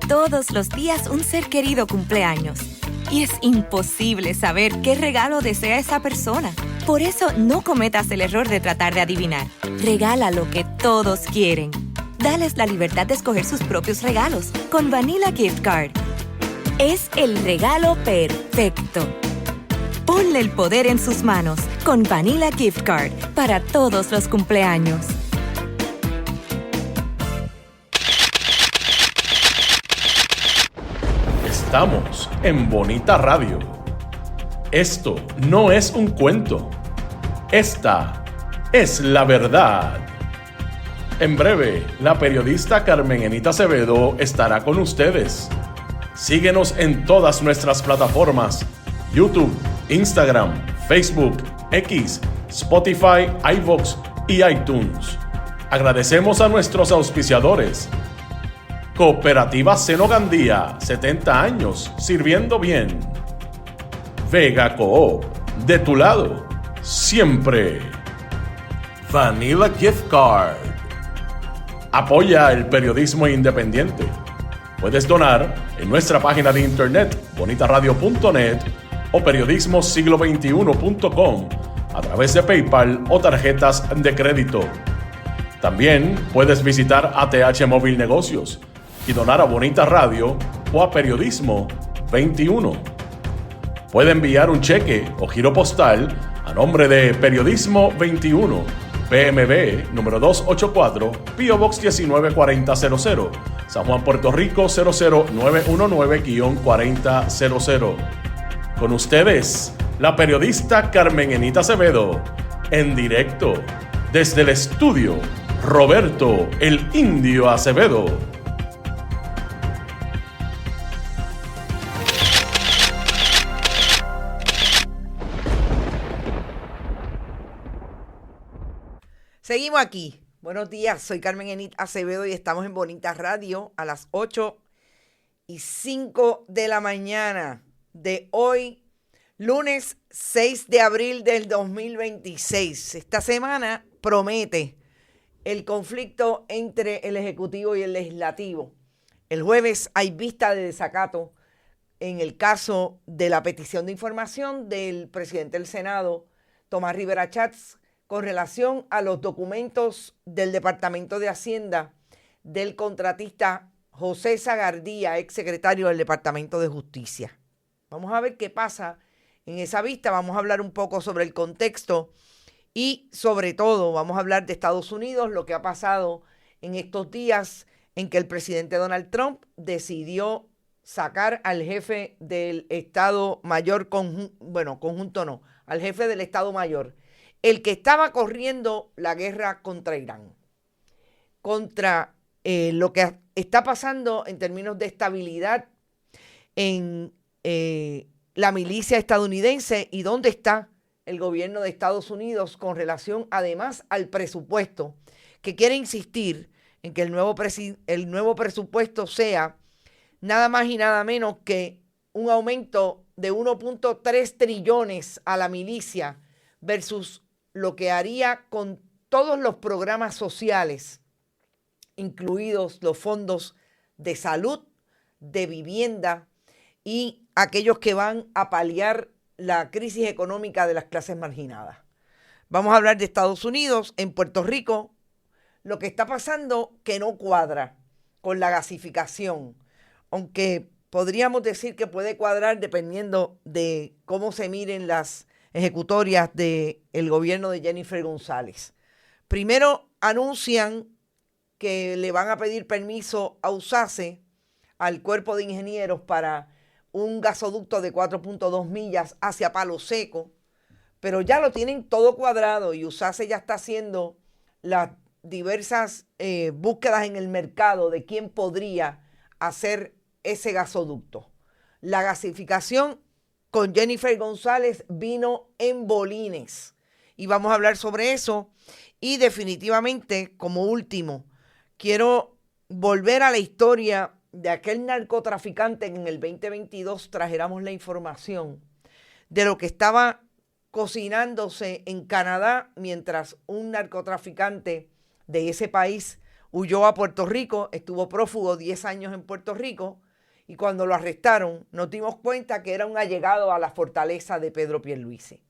Todos los días un ser querido cumpleaños. Y es imposible saber qué regalo desea esa persona. Por eso no cometas el error de tratar de adivinar. Regala lo que todos quieren. Dales la libertad de escoger sus propios regalos con Vanilla Gift Card. Es el regalo perfecto. Ponle el poder en sus manos con Vanilla Gift Card para todos los cumpleaños. Estamos en Bonita Radio. Esto no es un cuento. Esta es la verdad. En breve, la periodista Carmen Enita Acevedo estará con ustedes. Síguenos en todas nuestras plataformas: YouTube, Instagram, Facebook, X, Spotify, iVoox y iTunes. Agradecemos a nuestros auspiciadores. Cooperativa Seno Gandía, 70 años sirviendo bien. Vega Coop, de tu lado, siempre. Vanilla Gift Card. Apoya el periodismo independiente. Puedes donar en nuestra página de internet bonitaradio.net o periodismosiglo21.com a través de PayPal o tarjetas de crédito. También puedes visitar ATH Móvil Negocios y donar a Bonita Radio o a Periodismo 21. Puede enviar un cheque o giro postal a nombre de Periodismo 21, PMB número 284, P.O. Box 194000, San Juan, Puerto Rico 00919-4000. Con ustedes, la periodista Carmen Enita Acevedo, en directo desde el estudio Roberto el Indio Acevedo. Seguimos aquí. Buenos días, soy Carmen Enita Acevedo y estamos en Bonita Radio a las 8:05 de la mañana de hoy, lunes 6 de abril del 2026. Esta semana promete el conflicto entre el Ejecutivo y el Legislativo. El jueves hay vista de desacato en el caso de la petición de información del presidente del Senado, Tomás Rivera Chats, con relación a los documentos del Departamento de Hacienda del contratista José Sagardía, exsecretario del Departamento de Justicia. Vamos a ver qué pasa en esa vista. Vamos a hablar un poco sobre el contexto y sobre todo vamos a hablar de Estados Unidos, lo que ha pasado en estos días en que el presidente Donald Trump decidió sacar al jefe del Estado Mayor, al jefe del Estado Mayor, el que estaba corriendo la guerra contra Irán, contra lo que está pasando en términos de estabilidad en la milicia estadounidense y dónde está el gobierno de Estados Unidos con relación además al presupuesto, que quiere insistir en que el nuevo presupuesto sea nada más y nada menos que un aumento de 1.3 trillones a la milicia versus lo que haría con todos los programas sociales, incluidos los fondos de salud, de vivienda y aquellos que van a paliar la crisis económica de las clases marginadas. Vamos a hablar de Estados Unidos. En Puerto Rico, lo que está pasando que no cuadra con la gasificación, aunque podríamos decir que puede cuadrar dependiendo de cómo se miren las ejecutorias del gobierno de Jennifer González. Primero anuncian que le van a pedir permiso a USACE, al Cuerpo de Ingenieros, para un gasoducto de 4.2 millas hacia Palo Seco, pero ya lo tienen todo cuadrado y USACE ya está haciendo las diversas búsquedas en el mercado de quién podría hacer ese gasoducto. La gasificación con Jennifer González vino en bolines y vamos a hablar sobre eso. Y definitivamente, como último, quiero volver a la historia de aquel narcotraficante que en el 2022 trajéramos la información de lo que estaba cocinándose en Canadá mientras un narcotraficante de ese país huyó a Puerto Rico, estuvo prófugo 10 años en Puerto Rico, y cuando lo arrestaron nos dimos cuenta que era un allegado a la fortaleza de Pedro Pierluisi.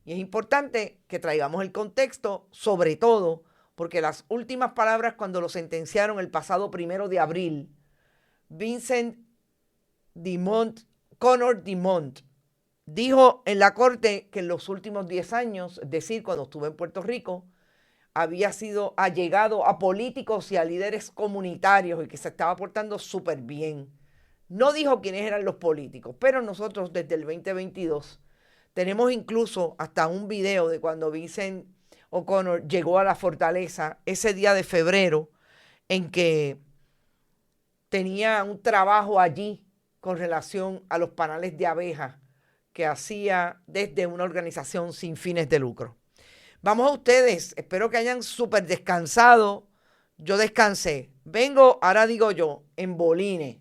Y es importante que traigamos el contexto, sobre todo porque las últimas palabras cuando lo sentenciaron el pasado 1 de abril, Vincent Connor DeMont dijo en la corte que en los últimos 10 años, es decir, cuando estuvo en Puerto Rico, había sido allegado a políticos y a líderes comunitarios y que se estaba portando súper bien. No dijo quiénes eran los políticos, pero nosotros desde el 2022 tenemos incluso hasta un video de cuando Vincent O'Connor llegó a la fortaleza ese día de febrero, en que tenía un trabajo allí con relación a los panales de abejas que hacía desde una organización sin fines de lucro. Vamos a ustedes, espero que hayan súper descansado. Yo descansé. Vengo, ahora digo yo, en bolines.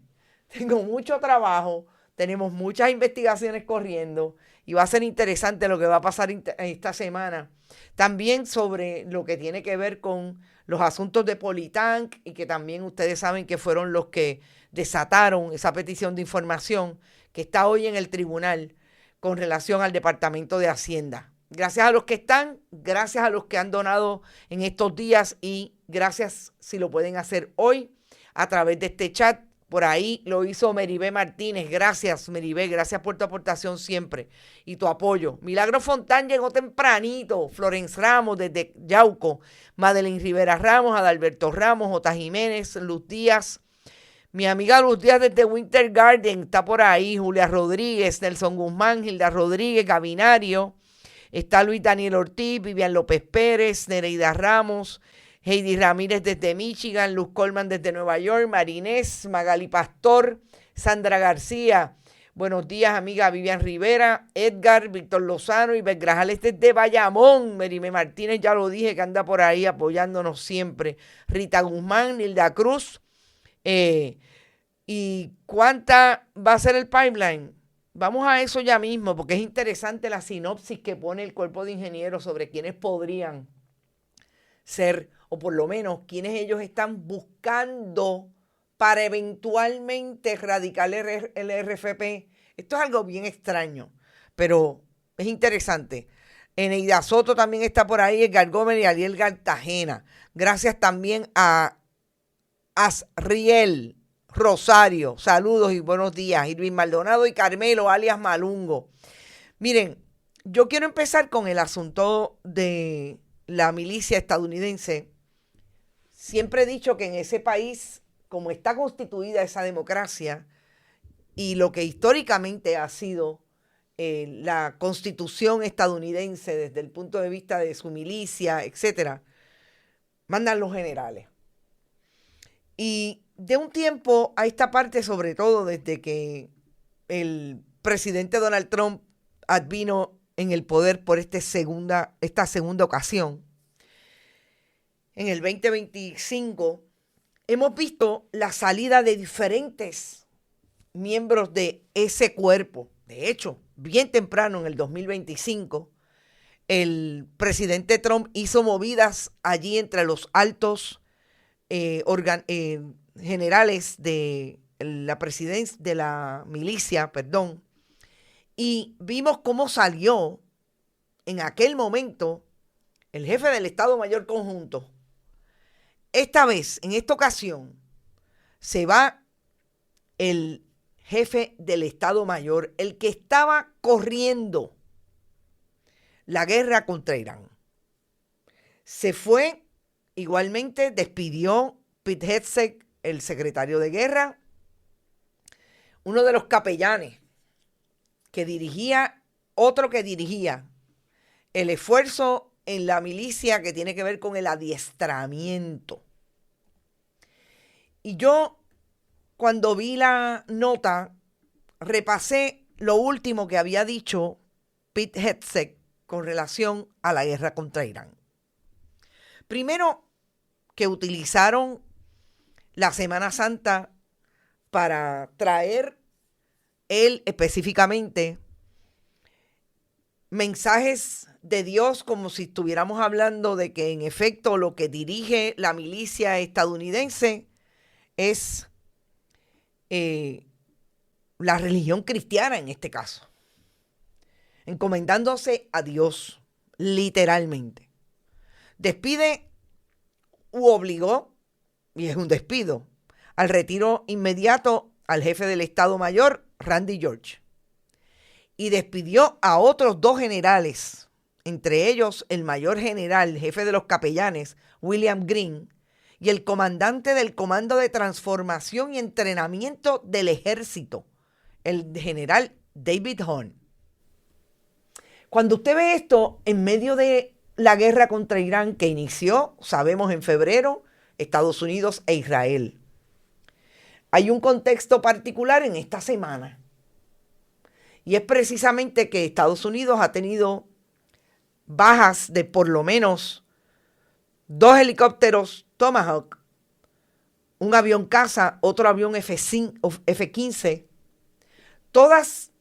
Tengo mucho trabajo, tenemos muchas investigaciones corriendo y va a ser interesante lo que va a pasar esta semana. También sobre lo que tiene que ver con los asuntos de Politank y que también ustedes saben que fueron los que desataron esa petición de información que está hoy en el tribunal con relación al Departamento de Hacienda. Gracias a los que están, gracias a los que han donado en estos días y gracias si lo pueden hacer hoy a través de este chat. Por ahí lo hizo Meribé Martínez. Gracias, Meribé. Gracias por tu aportación siempre y tu apoyo. Milagro Fontán llegó tempranito. Florence Ramos desde Yauco. Madeline Rivera Ramos, Adalberto Ramos, J. Jiménez, Luz Díaz. Mi amiga Luz Díaz desde Winter Garden está por ahí. Julia Rodríguez, Nelson Guzmán, Gilda Rodríguez, Gabinario. Está Luis Daniel Ortiz, Vivian López Pérez, Nereida Ramos, Heidi Ramírez desde Michigan, Luz Colman desde Nueva York, Marinés, Magali Pastor, Sandra García. Buenos días, amiga Vivian Rivera, Edgar, Víctor Lozano y Belgrajales desde Bayamón. Merime Martínez, ya lo dije, que anda por ahí apoyándonos siempre. Rita Guzmán, Nilda Cruz. ¿Y cuánta va a ser el pipeline? Vamos a eso ya mismo, porque es interesante la sinopsis que pone el cuerpo de ingenieros sobre quiénes podrían ser, o por lo menos quienes ellos están buscando para eventualmente erradicar el RFP. Esto es algo bien extraño, pero es interesante. Eneida Soto también está por ahí, Edgar Gómez y Ariel Cartagena. Gracias también a Asriel Rosario. Saludos y buenos días. Irving Maldonado y Carmelo, alias Malungo. Miren, yo quiero empezar con el asunto de la milicia estadounidense. Siempre he dicho que en ese país, como está constituida esa democracia y lo que históricamente ha sido la constitución estadounidense desde el punto de vista de su milicia, etcétera, mandan los generales. Y de un tiempo a esta parte, sobre todo desde que el presidente Donald Trump advino en el poder por esta segunda ocasión, en el 2025, hemos visto la salida de diferentes miembros de ese cuerpo. De hecho, bien temprano en el 2025, el presidente Trump hizo movidas allí entre los altos generales de la presidencia, de la milicia, y vimos cómo salió en aquel momento el jefe del Estado Mayor Conjunto. Esta vez, en esta ocasión, se va el jefe del Estado Mayor, el que estaba corriendo la guerra contra Irán. Se fue, igualmente despidió Pete Hegseth, el secretario de guerra, uno de los capellanes otro que dirigía el esfuerzo en la milicia que tiene que ver con el adiestramiento. Y yo, cuando vi la nota, repasé lo último que había dicho Pete Hegseth con relación a la guerra contra Irán. Primero, que utilizaron la Semana Santa para traer él específicamente mensajes de Dios como si estuviéramos hablando de que en efecto lo que dirige la milicia estadounidense es la religión cristiana en este caso, encomendándose a Dios, literalmente. Despide u obligó, y es un despido, al retiro inmediato al jefe del Estado Mayor, Randy George, y despidió a otros 2 generales, entre ellos el mayor general, jefe de los capellanes, William Green, y el comandante del Comando de Transformación y Entrenamiento del Ejército, el general David Horn. Cuando usted ve esto en medio de la guerra contra Irán que inició, sabemos, en febrero, Estados Unidos e Israel, hay un contexto particular en esta semana. Y es precisamente que Estados Unidos ha tenido bajas de por lo menos 2 helicópteros Tomahawk, un avión caza, otro avión F-15, todas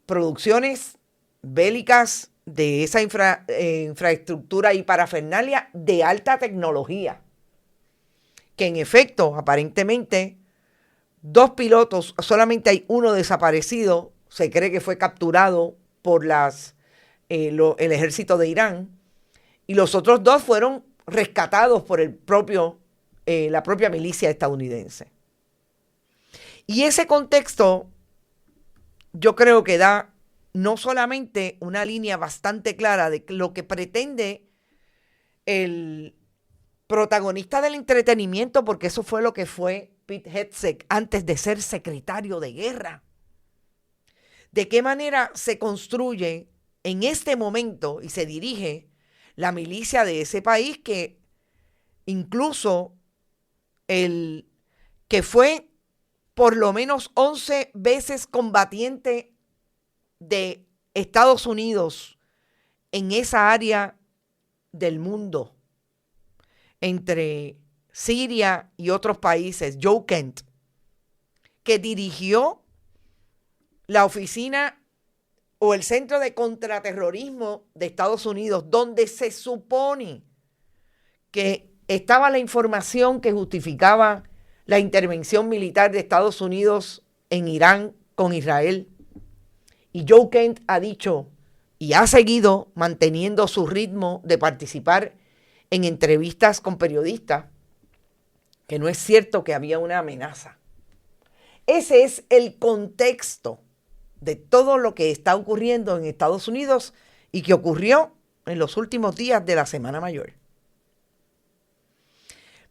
producciones bélicas de esa infraestructura y parafernalia de alta tecnología, que en efecto, aparentemente, 2 pilotos, solamente hay uno desaparecido, se cree que fue capturado por el ejército de Irán, y los otros 2 fueron rescatados por la propia milicia estadounidense. Y ese contexto yo creo que da no solamente una línea bastante clara de lo que pretende el protagonista del entretenimiento, porque eso fue lo que fue Pete Hegseth antes de ser secretario de guerra. De qué manera se construye en este momento y se dirige la milicia de ese país, que incluso el que fue por lo menos 11 veces combatiente de Estados Unidos en esa área del mundo, entre Siria y otros países, Joe Kent, que dirigió la oficina o el Centro de Contraterrorismo de Estados Unidos, donde se supone que estaba la información que justificaba la intervención militar de Estados Unidos en Irán con Israel. Y Joe Kent ha dicho y ha seguido manteniendo su ritmo de participar en entrevistas con periodistas, que no es cierto que había una amenaza. Ese es el contexto de todo lo que está ocurriendo en Estados Unidos y que ocurrió en los últimos días de la Semana Mayor.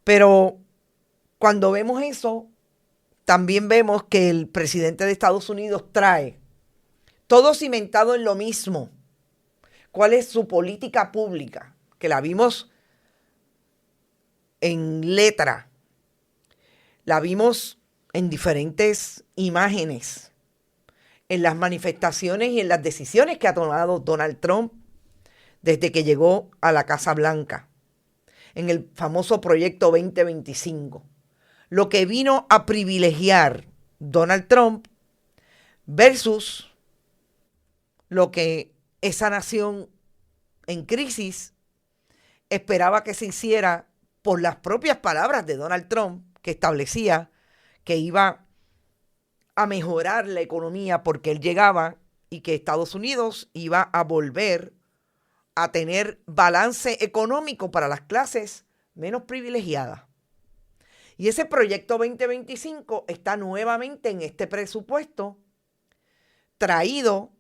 Pero cuando vemos eso, también vemos que el presidente de Estados Unidos trae todo cimentado en lo mismo. ¿Cuál es su política pública? Que la vimos en letra, la vimos en diferentes imágenes, en las manifestaciones y en las decisiones que ha tomado Donald Trump desde que llegó a la Casa Blanca, en el famoso Proyecto 2025. Lo que vino a privilegiar Donald Trump versus lo que esa nación en crisis esperaba que se hiciera por las propias palabras de Donald Trump, que establecía que iba a mejorar la economía porque él llegaba y que Estados Unidos iba a volver a tener balance económico para las clases menos privilegiadas. Y ese Proyecto 2025 está nuevamente en este presupuesto traído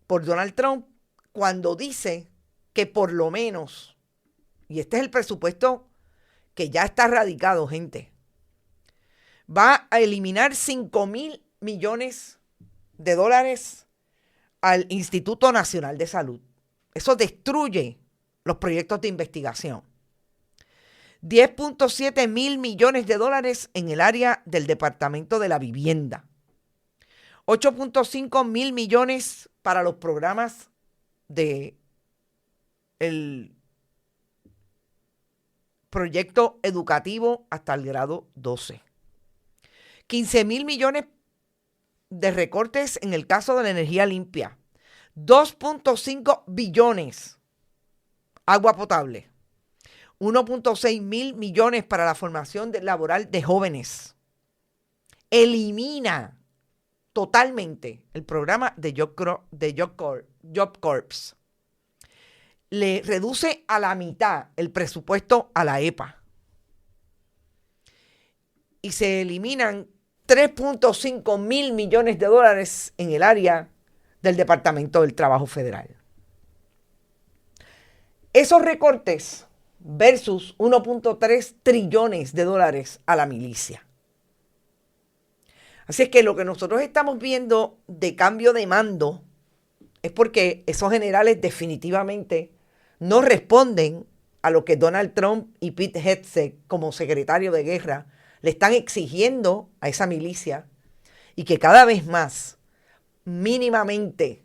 por Donald Trump, cuando dice que por lo menos, y este es el presupuesto que ya está radicado, gente, va a eliminar $5,000 millones al Instituto Nacional de Salud. Eso destruye los proyectos de investigación. $10.7 mil millones en el área del Departamento de la Vivienda. 8.5 mil millones para los programas de el proyecto educativo hasta el grado 12. 15 mil millones de recortes en el caso de la energía limpia. 2.5 billones agua potable, 1.6 mil millones para la formación laboral de jóvenes. Elimina totalmente el programa de Job Corps. Le reduce a la mitad el presupuesto a la EPA. Y se eliminan 3.5 mil millones de dólares en el área del Departamento del Trabajo Federal. Esos recortes versus 1.3 trillones de dólares a la milicia. Así es que lo que nosotros estamos viendo de cambio de mando es porque esos generales definitivamente no responden a lo que Donald Trump y Pete Hegseth como secretario de guerra le están exigiendo a esa milicia, y que cada vez más, mínimamente,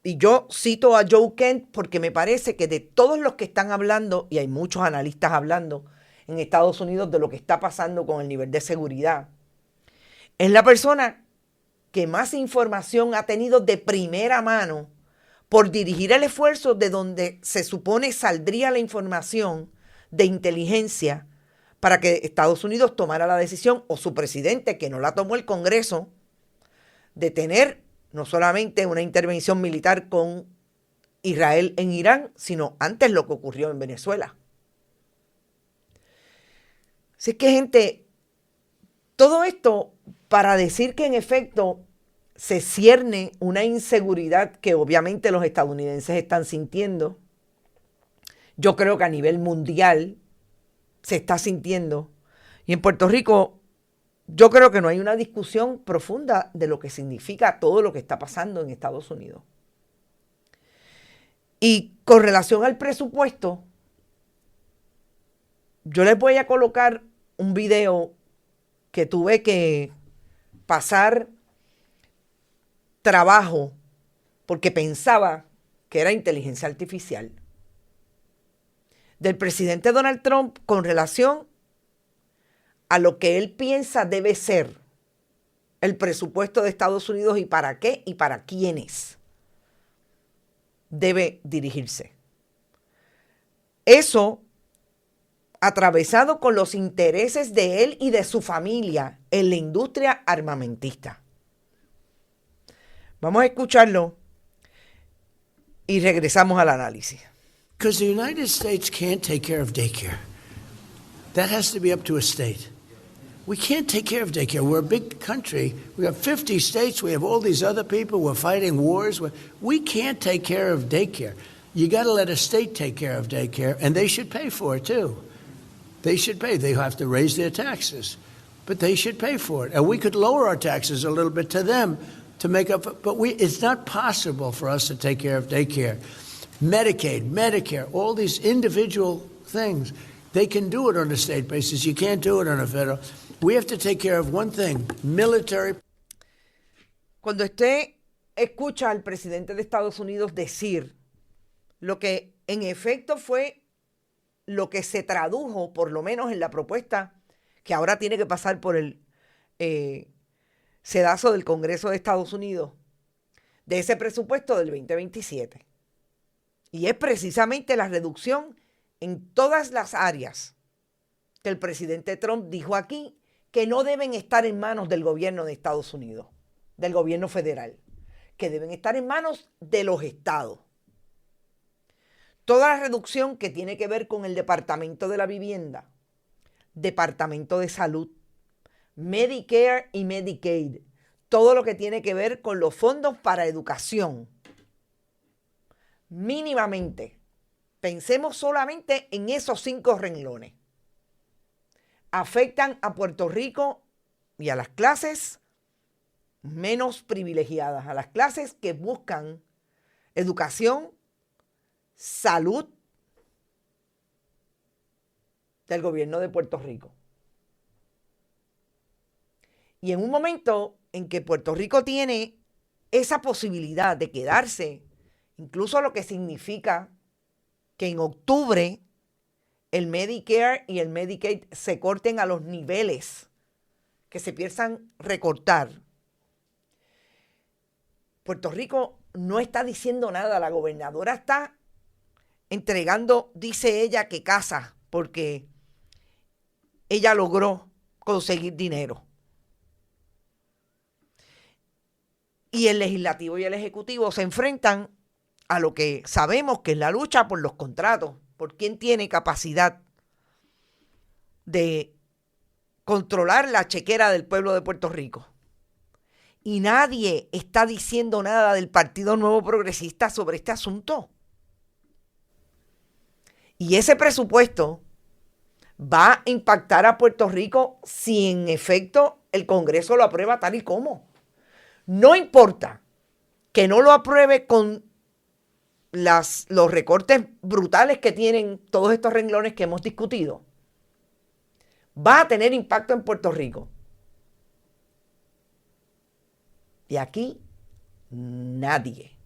y yo cito a Joe Kent porque me parece que de todos los que están hablando, y hay muchos analistas hablando en Estados Unidos de lo que está pasando con el nivel de seguridad, es la persona que más información ha tenido de primera mano por dirigir el esfuerzo de donde se supone saldría la información de inteligencia para que Estados Unidos tomara la decisión, o su presidente, que no la tomó el Congreso, de tener no solamente una intervención militar con Israel en Irán, sino antes lo que ocurrió en Venezuela. Así que, gente, todo esto para decir que en efecto se cierne una inseguridad que obviamente los estadounidenses están sintiendo. Yo creo que a nivel mundial se está sintiendo. Y en Puerto Rico, yo creo que no hay una discusión profunda de lo que significa todo lo que está pasando en Estados Unidos. Y con relación al presupuesto, yo les voy a colocar un video que tuve que pasar trabajo porque pensaba que era inteligencia artificial, del presidente Donald Trump con relación a lo que él piensa debe ser el presupuesto de Estados Unidos y para qué y para quiénes debe dirigirse. Eso atravesado con los intereses de él y de su familia en la industria armamentista. Vamos a escucharlo y regresamos al análisis. Because the United States can't take care of daycare. That has to be up to a state. We can't take care of daycare. We're a big country. We have 50 states. We have all these other people. We're fighting wars. We can't take care of daycare. You got to let a state take care of daycare, and they should pay for it too. They should pay. They have to raise their taxes, but they should pay for it. And we could lower our taxes a little bit to them to make up. But it's not possible for us to take care of daycare. Medicaid, Medicare, all these individual things, they can do it on a state basis. You can't do it on a federal. We have to take care of one thing, military. Cuando usted escucha al presidente de Estados Unidos decir lo que en efecto fue lo que se tradujo, por lo menos en la propuesta que ahora tiene que pasar por el sedazo del Congreso de Estados Unidos, de ese presupuesto del 2027. Y es precisamente la reducción en todas las áreas que el presidente Trump dijo aquí que no deben estar en manos del gobierno de Estados Unidos, del gobierno federal, que deben estar en manos de los estados. Toda la reducción que tiene que ver con el Departamento de la Vivienda, Departamento de Salud, Medicare y Medicaid, todo lo que tiene que ver con los fondos para educación. Mínimamente, pensemos solamente en esos 5 renglones. Afectan a Puerto Rico y a las clases menos privilegiadas, a las clases que buscan educación, salud del gobierno de Puerto Rico. Y en un momento en que Puerto Rico tiene esa posibilidad de quedarse, incluso lo que significa que en octubre el Medicare y el Medicaid se corten a los niveles que se piensan recortar. Puerto Rico no está diciendo nada. La gobernadora está entregando, dice ella, que casa, porque ella logró conseguir dinero. Y el legislativo y el ejecutivo se enfrentan a lo que sabemos que es la lucha por los contratos, por quién tiene capacidad de controlar la chequera del pueblo de Puerto Rico. Y nadie está diciendo nada del Partido Nuevo Progresista sobre este asunto. Y ese presupuesto va a impactar a Puerto Rico si en efecto el Congreso lo aprueba tal y como. No importa que no lo apruebe con los recortes brutales que tienen todos estos renglones que hemos discutido. Va a tener impacto en Puerto Rico. Y aquí nadie.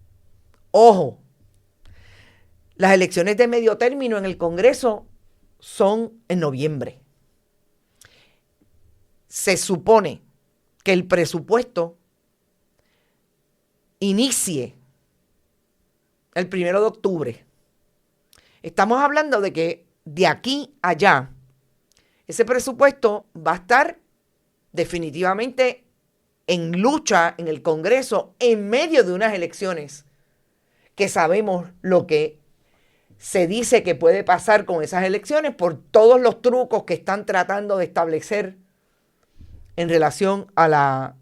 Ojo, las elecciones de medio término en el Congreso son en noviembre. Se supone que el presupuesto inicie el 1 de octubre. Estamos hablando de que de aquí a allá, ese presupuesto va a estar definitivamente en lucha en el Congreso en medio de unas elecciones que sabemos lo que se dice que puede pasar con esas elecciones por todos los trucos que están tratando de establecer en relación a la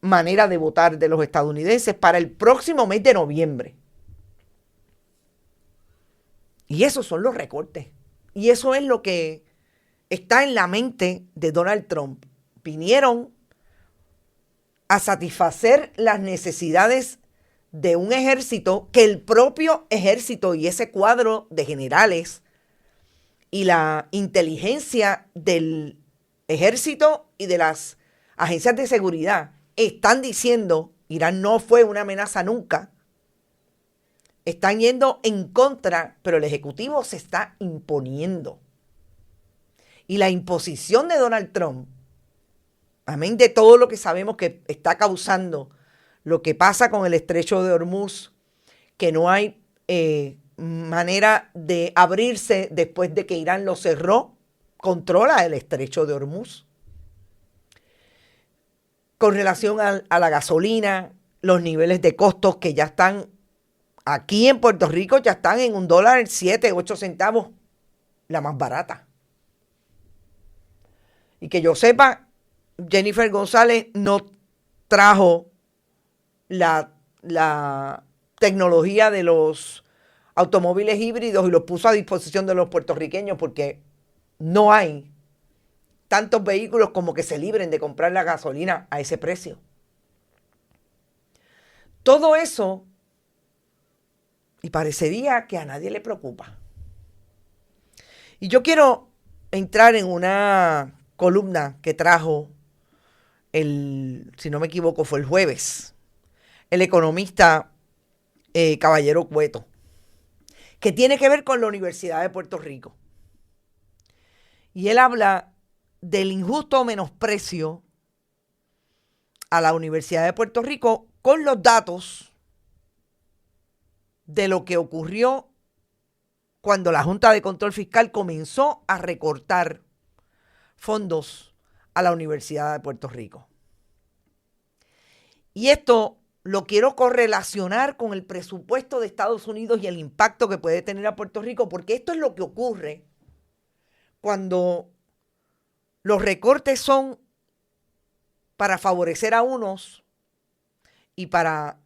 manera de votar de los estadounidenses para el próximo mes de noviembre. Y esos son los recortes. Y eso es lo que está en la mente de Donald Trump. Vinieron a satisfacer las necesidades de un ejército que el propio ejército y ese cuadro de generales y la inteligencia del ejército y de las agencias de seguridad están diciendo, Irán no fue una amenaza nunca, están yendo en contra, pero el Ejecutivo se está imponiendo. Y la imposición de Donald Trump, amén de todo lo que sabemos que está causando lo que pasa con el estrecho de Hormuz, que no hay manera de abrirse después de que Irán lo cerró, controla el estrecho de Hormuz. Con relación a la gasolina, los niveles de costos que ya están aquí en Puerto Rico, ya están en $1.07, 8 centavos, la más barata. Y que yo sepa, Jennifer González no trajo la tecnología de los automóviles híbridos y los puso a disposición de los puertorriqueños porque no hay tantos vehículos como que se libren de comprar la gasolina a ese precio. Todo eso, y parecería que a nadie le preocupa. Y yo quiero entrar en una columna que trajo si no me equivoco, fue el jueves, el economista Caballero Cueto, que tiene que ver con la Universidad de Puerto Rico. Y él habla del injusto menosprecio a la Universidad de Puerto Rico con los datos de lo que ocurrió cuando la Junta de Control Fiscal comenzó a recortar fondos a la Universidad de Puerto Rico. Y esto lo quiero correlacionar con el presupuesto de Estados Unidos y el impacto que puede tener a Puerto Rico, porque esto es lo que ocurre cuando los recortes son para favorecer a unos y para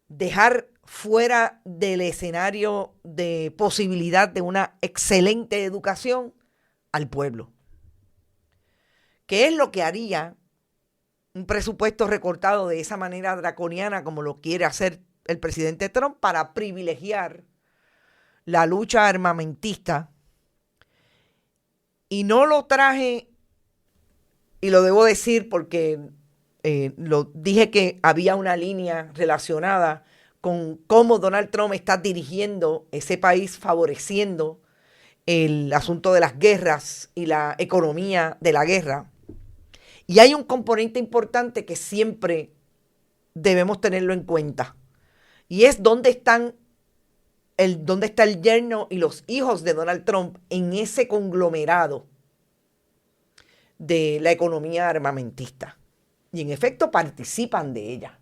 dejar fuera del escenario de posibilidad de una excelente educación al pueblo. ¿Qué es lo que haría un presupuesto recortado de esa manera draconiana como lo quiere hacer el presidente Trump para privilegiar la lucha armamentista? Y no lo traje, y lo debo decir porque lo dije que había una línea relacionada con cómo Donald Trump está dirigiendo ese país, favoreciendo el asunto de las guerras y la economía de la guerra. Y hay un componente importante que siempre debemos tenerlo en cuenta. Y es dónde está el yerno y los hijos de Donald Trump en ese conglomerado de la economía armamentista. Y en efecto participan de ella.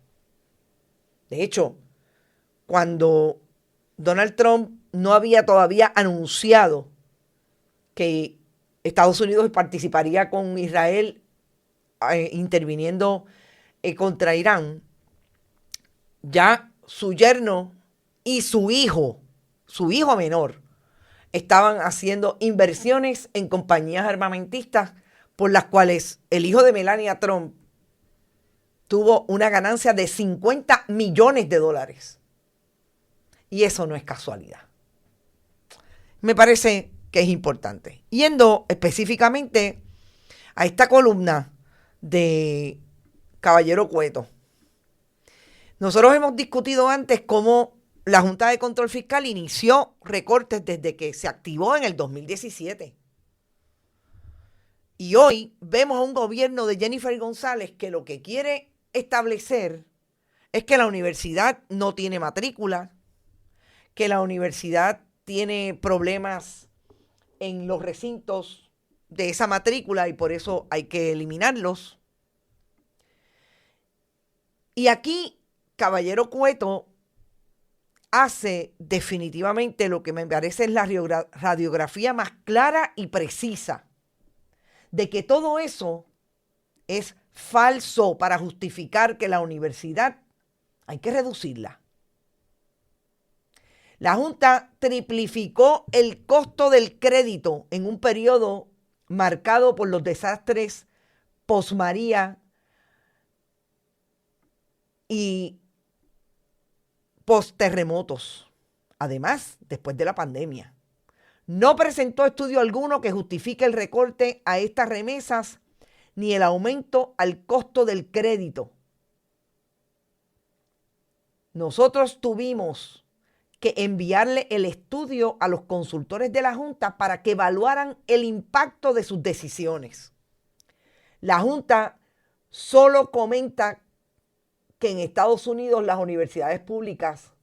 De hecho, cuando Donald Trump no había todavía anunciado que Estados Unidos participaría con Israel interviniendo contra Irán, ya su yerno y su hijo menor, estaban haciendo inversiones en compañías armamentistas por las cuales el hijo de Melania Trump tuvo una ganancia de $50 millones. Y eso no es casualidad. Me parece que es importante. Yendo específicamente a esta columna de Caballero Cueto. Nosotros hemos discutido antes cómo la Junta de Control Fiscal inició recortes desde que se activó en el 2017. Y hoy vemos a un gobierno de Jennifer González que lo que quiere establecer es que la universidad no tiene matrícula, que la universidad tiene problemas en los recintos de esa matrícula y por eso hay que eliminarlos. Y aquí Caballero Cueto hace definitivamente lo que me parece es la radiografía más clara y precisa de que todo eso es falso para justificar que la universidad hay que reducirla. La Junta triplificó el costo del crédito en un periodo marcado por los desastres post-María y post-terremotos. Además, después de la pandemia. No presentó estudio alguno que justifique el recorte a estas remesas ni el aumento al costo del crédito. Nosotros tuvimos que enviarle el estudio a los consultores de la Junta para que evaluaran el impacto de sus decisiones. La Junta solo comenta que en Estados Unidos las universidades públicas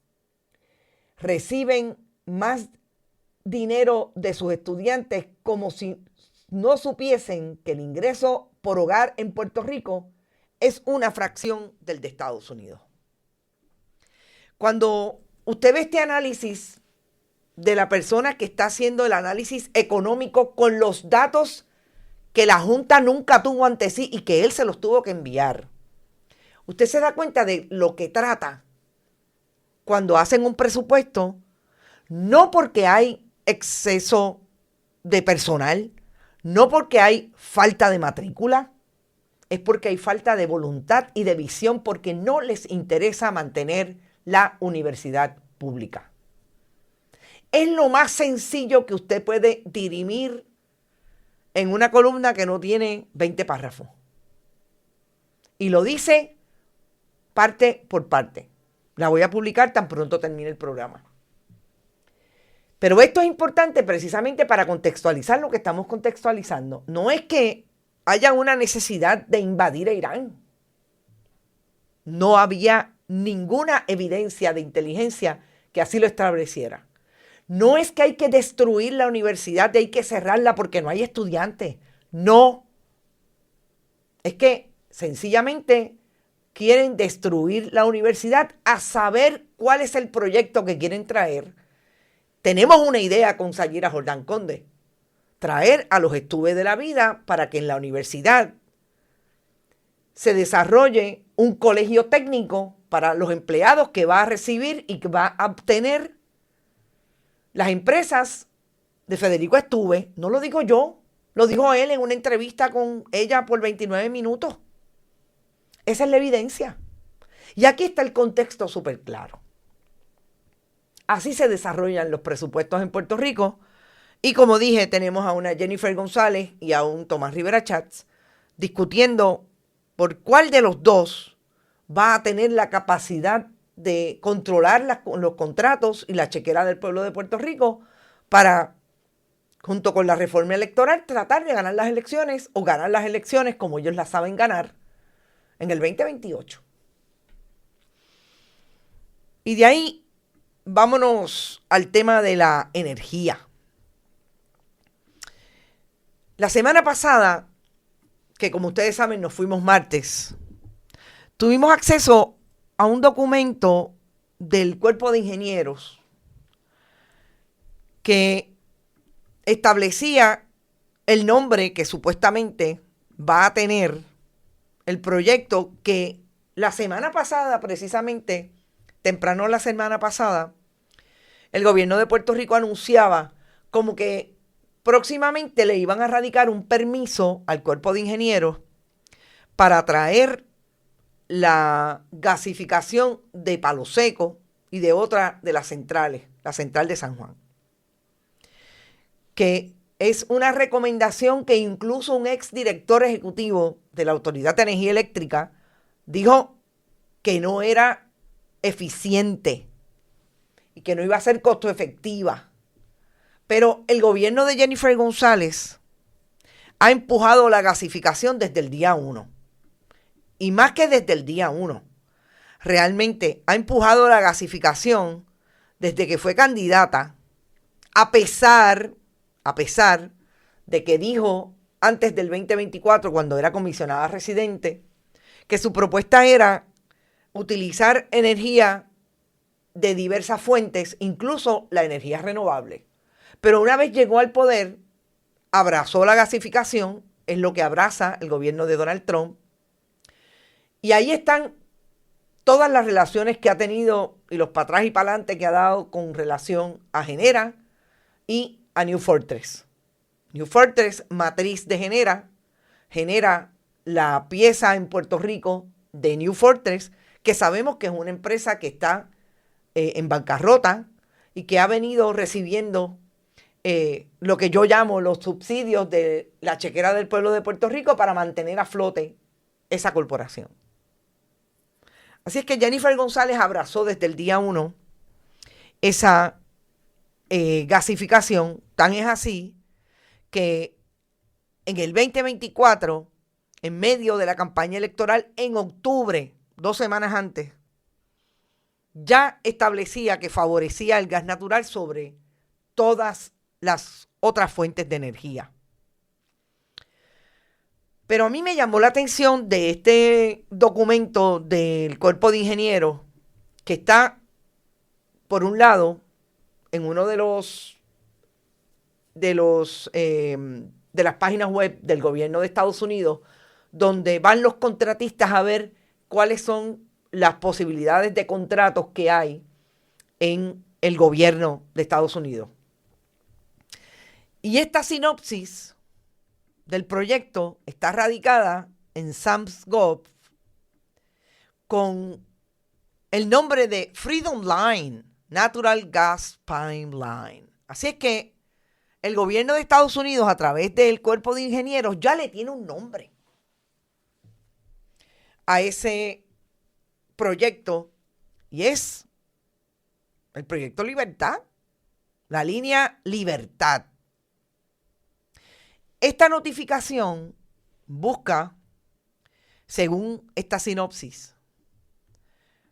reciben más dinero de sus estudiantes como si no supiesen que el ingreso por hogar en Puerto Rico es una fracción del de Estados Unidos. Cuando usted ve este análisis de la persona que está haciendo el análisis económico con los datos que la Junta nunca tuvo ante sí y que él se los tuvo que enviar, usted se da cuenta de lo que trata cuando hacen un presupuesto, no porque hay exceso de personal, no porque hay falta de matrícula, es porque hay falta de voluntad y de visión porque no les interesa mantener la universidad pública. Es lo más sencillo que usted puede dirimir en una columna que no tiene 20 párrafos. Y lo dice parte por parte. La voy a publicar tan pronto termine el programa. Pero esto es importante precisamente para contextualizar lo que estamos contextualizando. No es que haya una necesidad de invadir a Irán. No había ninguna evidencia de inteligencia que así lo estableciera. No es que hay que destruir la universidad y hay que cerrarla porque no hay estudiantes. No. Es que sencillamente quieren destruir la universidad a saber cuál es el proyecto que quieren traer. Tenemos una idea con Sayira Jordán Conde. Traer a los estuve de la vida para que en la universidad se desarrolle un colegio técnico para los empleados que va a recibir y que va a obtener las empresas de Federico Estuve. No lo digo yo, lo dijo él en una entrevista con ella por 29 minutos. Esa es la evidencia. Y aquí está el contexto súper claro. Así se desarrollan los presupuestos en Puerto Rico. Y como dije, tenemos a una Jennifer González y a un Tomás Rivera Chats discutiendo por cuál de los dos va a tener la capacidad de controlar los contratos y la chequera del pueblo de Puerto Rico para, junto con la reforma electoral, tratar de ganar las elecciones o ganar las elecciones como ellos las saben ganar en el 2028. Y de ahí vámonos al tema de la energía. La semana pasada, que como ustedes saben nos fuimos martes, tuvimos acceso a un documento del Cuerpo de Ingenieros que establecía el nombre que supuestamente va a tener el proyecto que la semana pasada, precisamente, temprano la semana pasada, el gobierno de Puerto Rico anunciaba como que próximamente le iban a radicar un permiso al Cuerpo de Ingenieros para traer la gasificación de Palo Seco y de otra de las centrales, la central de San Juan. Que es una recomendación que incluso un exdirector ejecutivo de la Autoridad de Energía Eléctrica dijo que no era eficiente y que no iba a ser costo efectiva. Pero el gobierno de Jennifer González ha empujado la gasificación desde el día 1. Y más que desde el día 1. Realmente ha empujado la gasificación desde que fue candidata, a pesar de que dijo antes del 2024, cuando era comisionada residente, que su propuesta era utilizar energía de diversas fuentes, incluso la energía renovable. Pero una vez llegó al poder, abrazó la gasificación, es lo que abraza el gobierno de Donald Trump. Y ahí están todas las relaciones que ha tenido y los para atrás y para adelante que ha dado con relación a Genera y a New Fortress. New Fortress, matriz de Genera la pieza en Puerto Rico de New Fortress, que sabemos que es una empresa que está en bancarrota y que ha venido recibiendo lo que yo llamo los subsidios de la chequera del pueblo de Puerto Rico para mantener a flote esa corporación. Así es que Jennifer González abrazó desde el día 1 esa gasificación. Tan es así que en el 2024, en medio de la campaña electoral, en octubre, 2 semanas antes, ya establecía que favorecía el gas natural sobre todas las otras fuentes de energía. Pero a mí me llamó la atención de este documento del Cuerpo de Ingenieros, que está, por un lado, en uno de las páginas web del gobierno de Estados Unidos, donde van los contratistas a ver cuáles son las posibilidades de contratos que hay en el gobierno de Estados Unidos. Y esta sinopsis del proyecto está radicada en SamsGov con el nombre de Freedom Line, Natural Gas Pipeline. Así es que el gobierno de Estados Unidos, a través del Cuerpo de Ingenieros, ya le tiene un nombre a ese proyecto, y es el proyecto Libertad, la línea Libertad. Esta notificación busca, según esta sinopsis,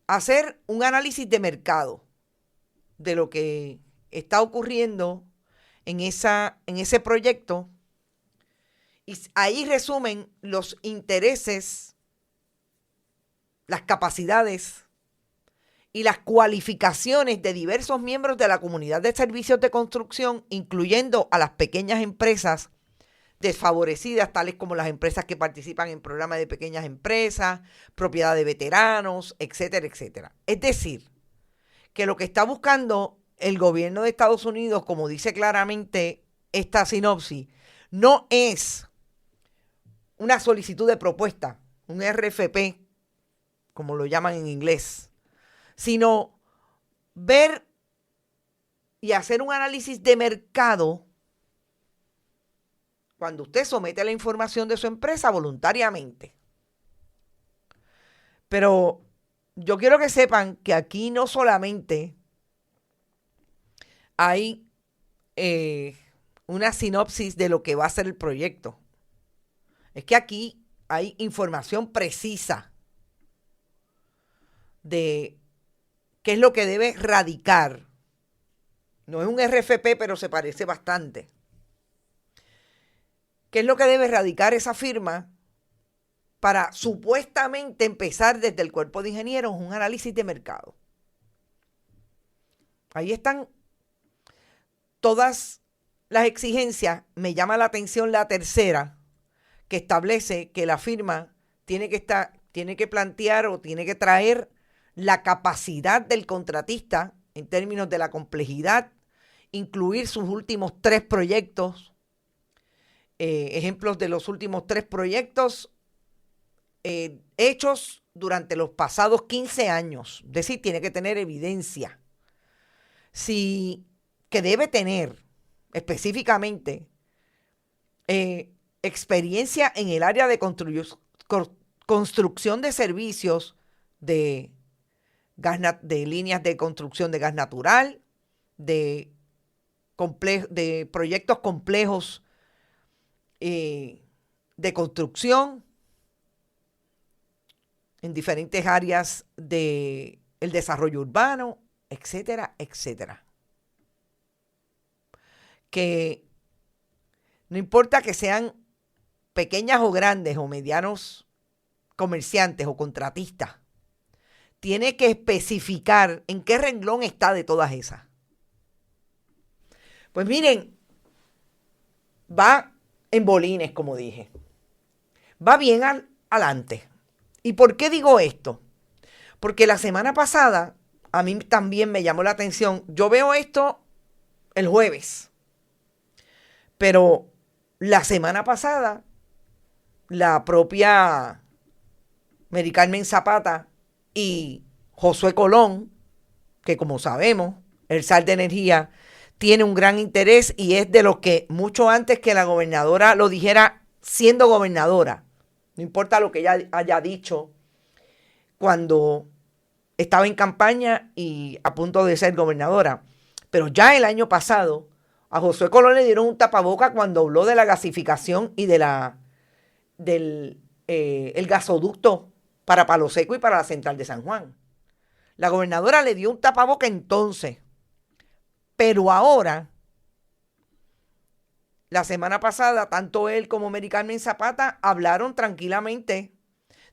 hacer un análisis de mercado de lo que está ocurriendo en ese proyecto, y ahí resumen los intereses, las capacidades y las cualificaciones de diversos miembros de la comunidad de servicios de construcción, incluyendo a las pequeñas empresas desfavorecidas, tales como las empresas que participan en programas de pequeñas empresas, propiedad de veteranos, etcétera, etcétera. Es decir, que lo que está buscando el gobierno de Estados Unidos, como dice claramente esta sinopsis, no es una solicitud de propuesta, un RFP, como lo llaman en inglés, sino ver y hacer un análisis de mercado cuando usted somete la información de su empresa voluntariamente. Pero yo quiero que sepan que aquí no solamente hay una sinopsis de lo que va a ser el proyecto. Es que aquí hay información precisa de qué es lo que debe radicar. No es un RFP, pero se parece bastante. ¿Qué es lo que debe radicar esa firma para supuestamente empezar desde el cuerpo de ingenieros un análisis de mercado? Ahí están todas las exigencias. Me llama la atención la tercera, que establece que la firma tiene que plantear o tiene que traer la capacidad del contratista en términos de la complejidad, incluir sus últimos 3 proyectos, ejemplos de los últimos 3 proyectos hechos durante los pasados 15 años. Es decir, tiene que tener evidencia. Que debe tener específicamente experiencia en el área de construcción de servicios de líneas de construcción de gas natural, de proyectos complejos de construcción en diferentes áreas del desarrollo urbano, etcétera, etcétera. Que no importa que sean pequeñas o grandes o medianos comerciantes o contratistas, tiene que especificar en qué renglón está de todas esas. Pues miren, va en bolines, como dije. Va bien adelante. ¿Y por qué digo esto? Porque la semana pasada a mí también me llamó la atención. Yo veo esto el jueves, pero la semana pasada la propia Mary Carmen Zapata y Josué Colón, que como sabemos, el SAR de Energía tiene un gran interés y es de los que mucho antes que la gobernadora lo dijera siendo gobernadora, no importa lo que ella haya dicho cuando estaba en campaña y a punto de ser gobernadora, pero ya el año pasado a Josué Colón le dieron un tapaboca cuando habló de la gasificación y del gasoducto para Palo Seco y para la Central de San Juan. La gobernadora le dio un tapaboca entonces, pero ahora, la semana pasada, tanto él como Mary Carmen Zapata hablaron tranquilamente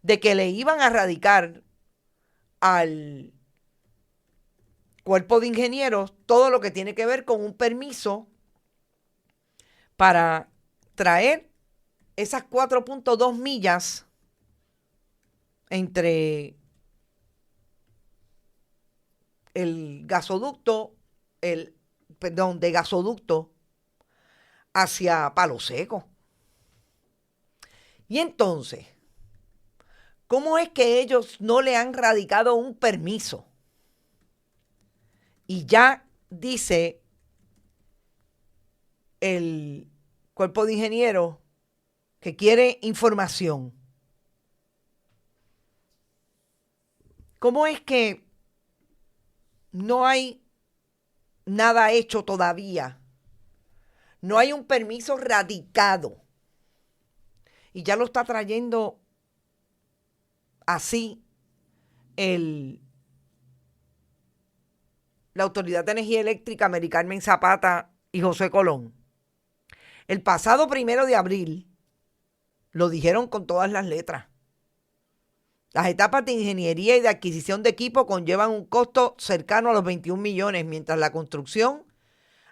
de que le iban a radicar al cuerpo de ingenieros todo lo que tiene que ver con un permiso para traer esas 4.2 millas entre el gasoducto, de gasoducto hacia Palo Seco. Y entonces, ¿cómo es que ellos no le han radicado un permiso? Y ya dice el cuerpo de ingenieros que quiere información. ¿Cómo es que no hay nada hecho todavía? No hay un permiso radicado. Y ya lo está trayendo así la Autoridad de Energía Eléctrica, Mary Carmen Zapata y José Colón. El pasado 1 de abril lo dijeron con todas las letras. Las etapas de ingeniería y de adquisición de equipo conllevan un costo cercano a los 21 millones, mientras la construcción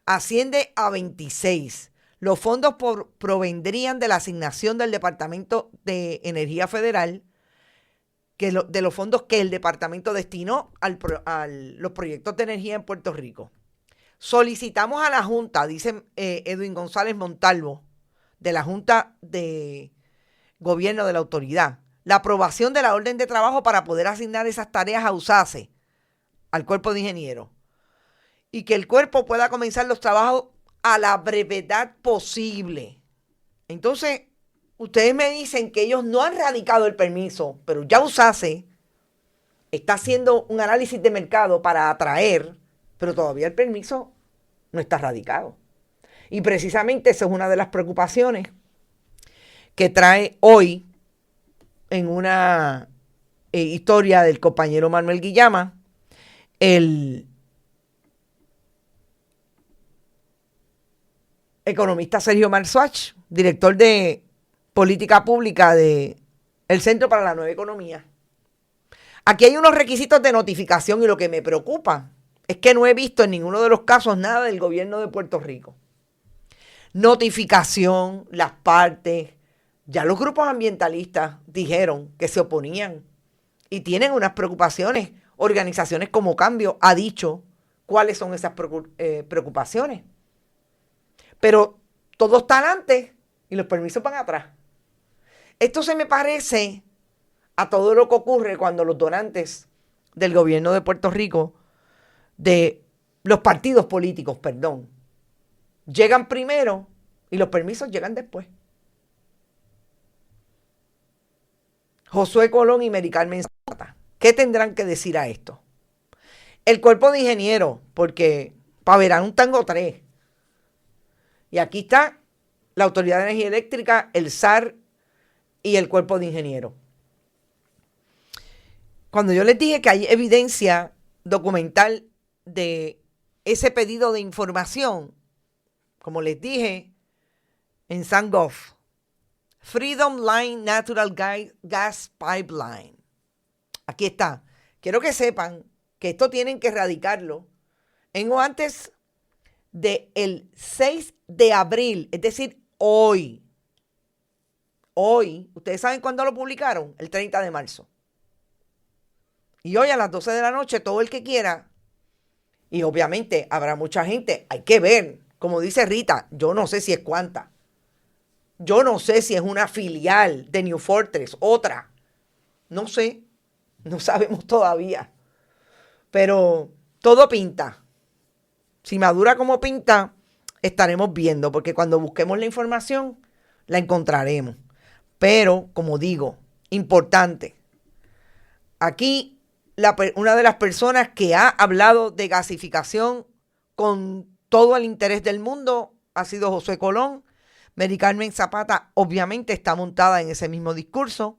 asciende a 26. Los fondos provendrían de la asignación del Departamento de Energía Federal, de los fondos que el departamento destinó a los proyectos de energía en Puerto Rico. Solicitamos a la Junta, dice Edwin González Montalvo, de la Junta de Gobierno de la Autoridad, la aprobación de la orden de trabajo para poder asignar esas tareas a USACE, al cuerpo de ingenieros, y que el cuerpo pueda comenzar los trabajos a la brevedad posible. Entonces, ustedes me dicen que ellos no han radicado el permiso, pero ya USACE está haciendo un análisis de mercado para atraer, pero todavía el permiso no está radicado. Y precisamente esa es una de las preocupaciones que trae hoy en una historia del compañero Manuel Guillama, el economista Sergio Marzuach, director de política pública del Centro para la Nueva Economía. Aquí hay unos requisitos de notificación y lo que me preocupa es que no he visto en ninguno de los casos nada del gobierno de Puerto Rico. Notificación, las partes, ya los grupos ambientalistas dijeron que se oponían y tienen unas preocupaciones. Organizaciones como Cambio ha dicho cuáles son esas preocupaciones. Pero todo está adelante y los permisos van atrás. Esto se me parece a todo lo que ocurre cuando los donantes del gobierno de Puerto Rico, de los partidos políticos, llegan primero y los permisos llegan después. Josué Colón y Mary Carmen Zapata, ¿qué tendrán que decir a esto? El cuerpo de ingenieros, porque para verano tengo 3. Y aquí está la Autoridad de Energía Eléctrica, el SAR y el cuerpo de ingenieros. Cuando yo les dije que hay evidencia documental de ese pedido de información, como les dije, en SunGulf, Freedom Line Natural Gas Pipeline. Aquí está. Quiero que sepan que esto tienen que erradicarlo en o antes del 6 de abril, es decir, hoy. Hoy, ¿ustedes saben cuándo lo publicaron? El 30 de marzo. Y hoy a las 12 de la noche, todo el que quiera, y obviamente habrá mucha gente, hay que ver, como dice Rita, yo no sé si es cuánta. Yo no sé si es una filial de New Fortress, otra. No sé, no sabemos todavía. Pero todo pinta. Si madura como pinta, estaremos viendo, porque cuando busquemos la información, la encontraremos. Pero, como digo, importante. Aquí, una de las personas que ha hablado de gasificación con todo el interés del mundo ha sido Josué Colón. Mary Carmen Zapata obviamente está montada en ese mismo discurso,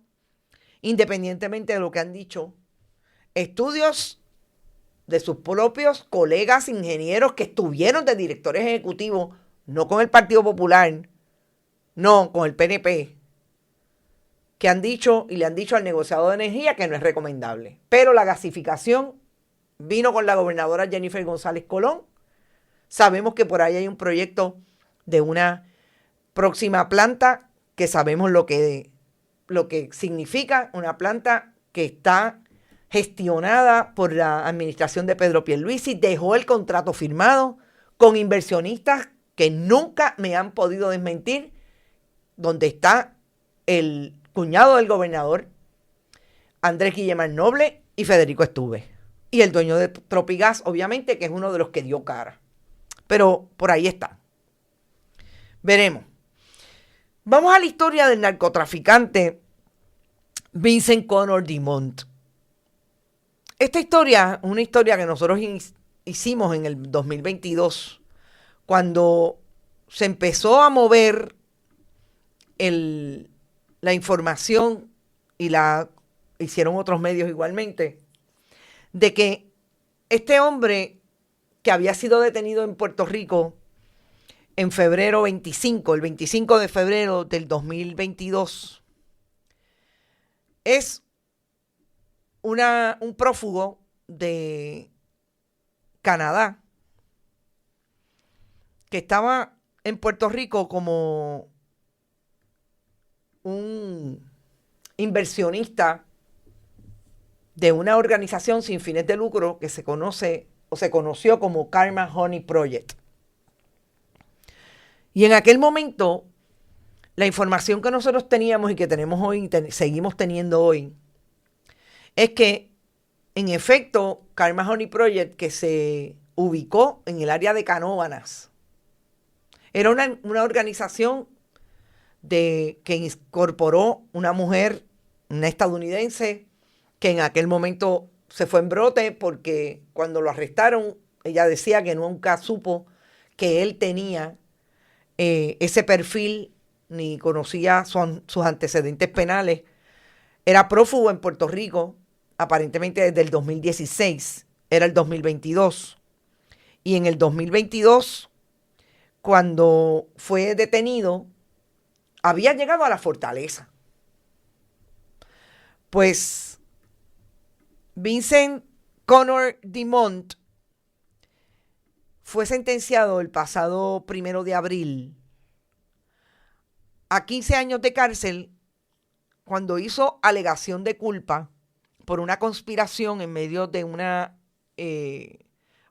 independientemente de lo que han dicho estudios de sus propios colegas ingenieros que estuvieron de directores ejecutivos, no con el Partido Popular, no con el PNP, que han dicho y le han dicho al negociador de energía que no es recomendable. Pero la gasificación vino con la gobernadora Jennifer González Colón. Sabemos que por ahí hay un proyecto de una próxima planta que sabemos lo que significa, una planta que está gestionada por la administración de Pedro Pierluisi, dejó el contrato firmado con inversionistas que nunca me han podido desmentir, donde está el cuñado del gobernador, Andrés Guillemard Noble y Federico Estuve. Y el dueño de Tropigas, obviamente, que es uno de los que dio cara. Pero por ahí está. Veremos. Vamos a la historia del narcotraficante Vincent Connor Dumont. Esta historia es una historia que nosotros hicimos en el 2022, cuando se empezó a mover la información, y la hicieron otros medios igualmente, de que este hombre que había sido detenido en Puerto Rico en febrero 25, el 25 de febrero del 2022, es un prófugo de Canadá que estaba en Puerto Rico como un inversionista de una organización sin fines de lucro que se conoció como Karma Honey Project. Y en aquel momento, la información que nosotros teníamos y que tenemos hoy, seguimos teniendo hoy, es que, en efecto, Karma Honey Project, que se ubicó en el área de Canóvanas, era una organización que incorporó una mujer, una estadounidense, que en aquel momento se fue en brote porque cuando lo arrestaron, ella decía que nunca supo que él tenía ese perfil, ni conocía sus antecedentes penales. Era prófugo en Puerto Rico, aparentemente desde el 2016. era el 2022. Y en el 2022, cuando fue detenido, había llegado a la fortaleza. Pues Vincent Connor Dumont fue sentenciado el pasado 1 de abril a 15 años de cárcel cuando hizo alegación de culpa por una conspiración en medio de una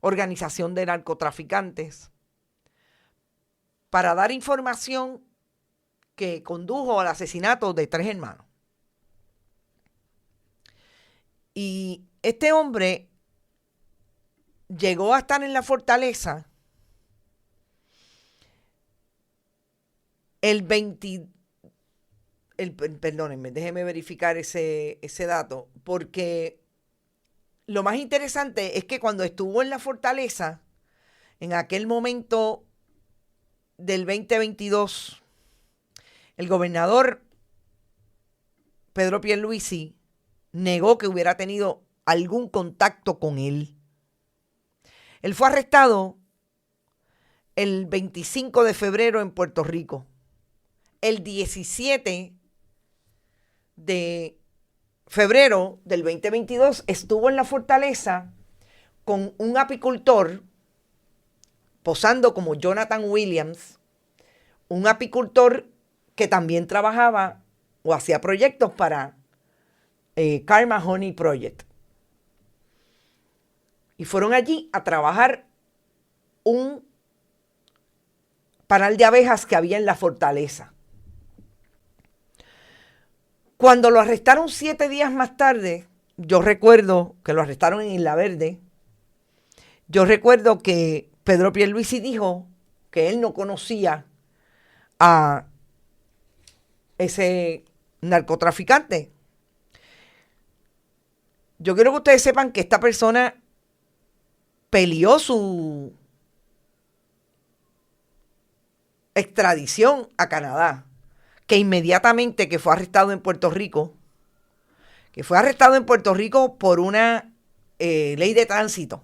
organización de narcotraficantes para dar información que condujo al asesinato de 3 hermanos. Y este hombre llegó a estar en la fortaleza perdónenme, déjenme verificar ese dato, porque lo más interesante es que cuando estuvo en la fortaleza, en aquel momento del 2022, el gobernador Pedro Pierluisi negó que hubiera tenido algún contacto con él. Él fue arrestado el 25 de febrero en Puerto Rico. El 17 de febrero del 2022 estuvo en la fortaleza con un apicultor posando como Jonathan Williams, un apicultor que también trabajaba o hacía proyectos para Karma Honey Project. Y fueron allí a trabajar un panal de abejas que había en la fortaleza. Cuando lo arrestaron 7 días más tarde, yo recuerdo que lo arrestaron en Isla Verde. Yo recuerdo que Pedro Pierluisi dijo que él no conocía a ese narcotraficante. Yo quiero que ustedes sepan que esta persona peleó su extradición a Canadá, que inmediatamente que fue arrestado en Puerto Rico, por una ley de tránsito.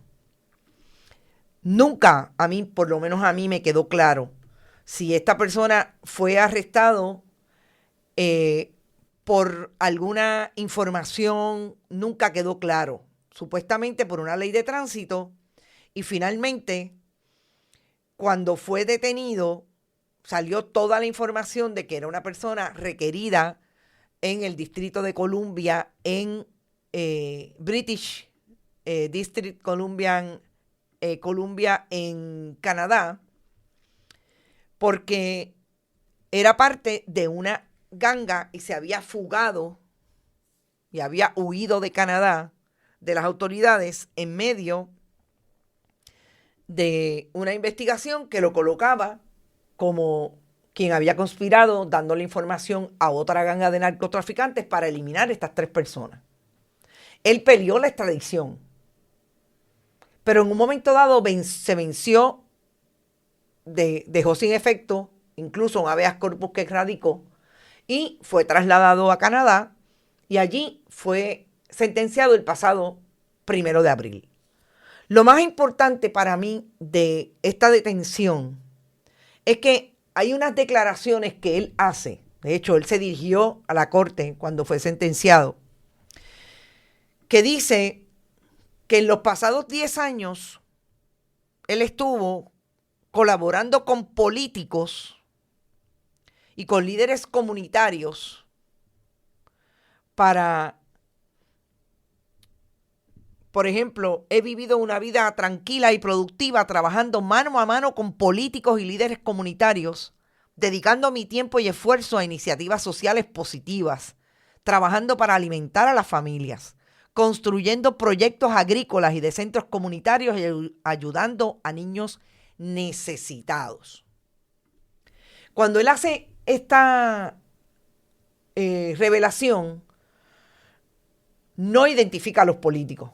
Nunca, a mí, por lo menos a mí, me quedó claro si esta persona fue arrestado por alguna información, nunca quedó claro. Supuestamente por una ley de tránsito, y finalmente, cuando fue detenido, salió toda la información de que era una persona requerida en el Distrito de Columbia, en British District Columbia en Canadá, porque era parte de una ganga y se había fugado y había huido de Canadá, de las autoridades, en medio de una investigación que lo colocaba como quien había conspirado, dándole información a otra ganga de narcotraficantes para eliminar estas 3 personas. Él peleó la extradición, pero en un momento dado se venció, dejó sin efecto incluso un habeas corpus que radicó, y fue trasladado a Canadá, y allí fue sentenciado el pasado 1 de abril. Lo más importante para mí de esta detención es que hay unas declaraciones que él hace. De hecho, él se dirigió a la corte cuando fue sentenciado, que dice que en los pasados 10 años él estuvo colaborando con políticos y con líderes comunitarios para, por ejemplo, he vivido una vida tranquila y productiva trabajando mano a mano con políticos y líderes comunitarios, dedicando mi tiempo y esfuerzo a iniciativas sociales positivas, trabajando para alimentar a las familias, construyendo proyectos agrícolas y de centros comunitarios y ayudando a niños necesitados. Cuando él hace esta revelación, no identifica a los políticos.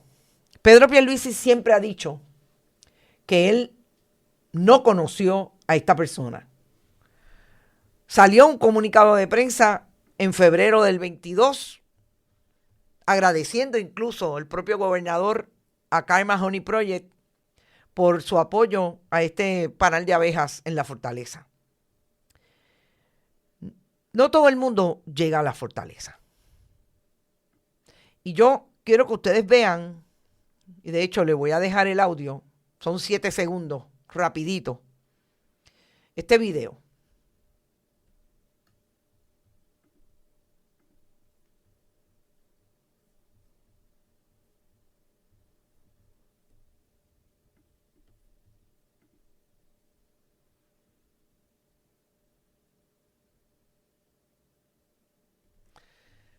Pedro Pierluisi siempre ha dicho que él no conoció a esta persona. Salió un comunicado de prensa en febrero del 22, agradeciendo incluso el propio gobernador a Karma Honey Project por su apoyo a este panal de abejas en la fortaleza. No todo el mundo llega a la fortaleza. Y yo quiero que ustedes vean, y de hecho les voy a dejar el audio, son 7 segundos, rapidito, este video.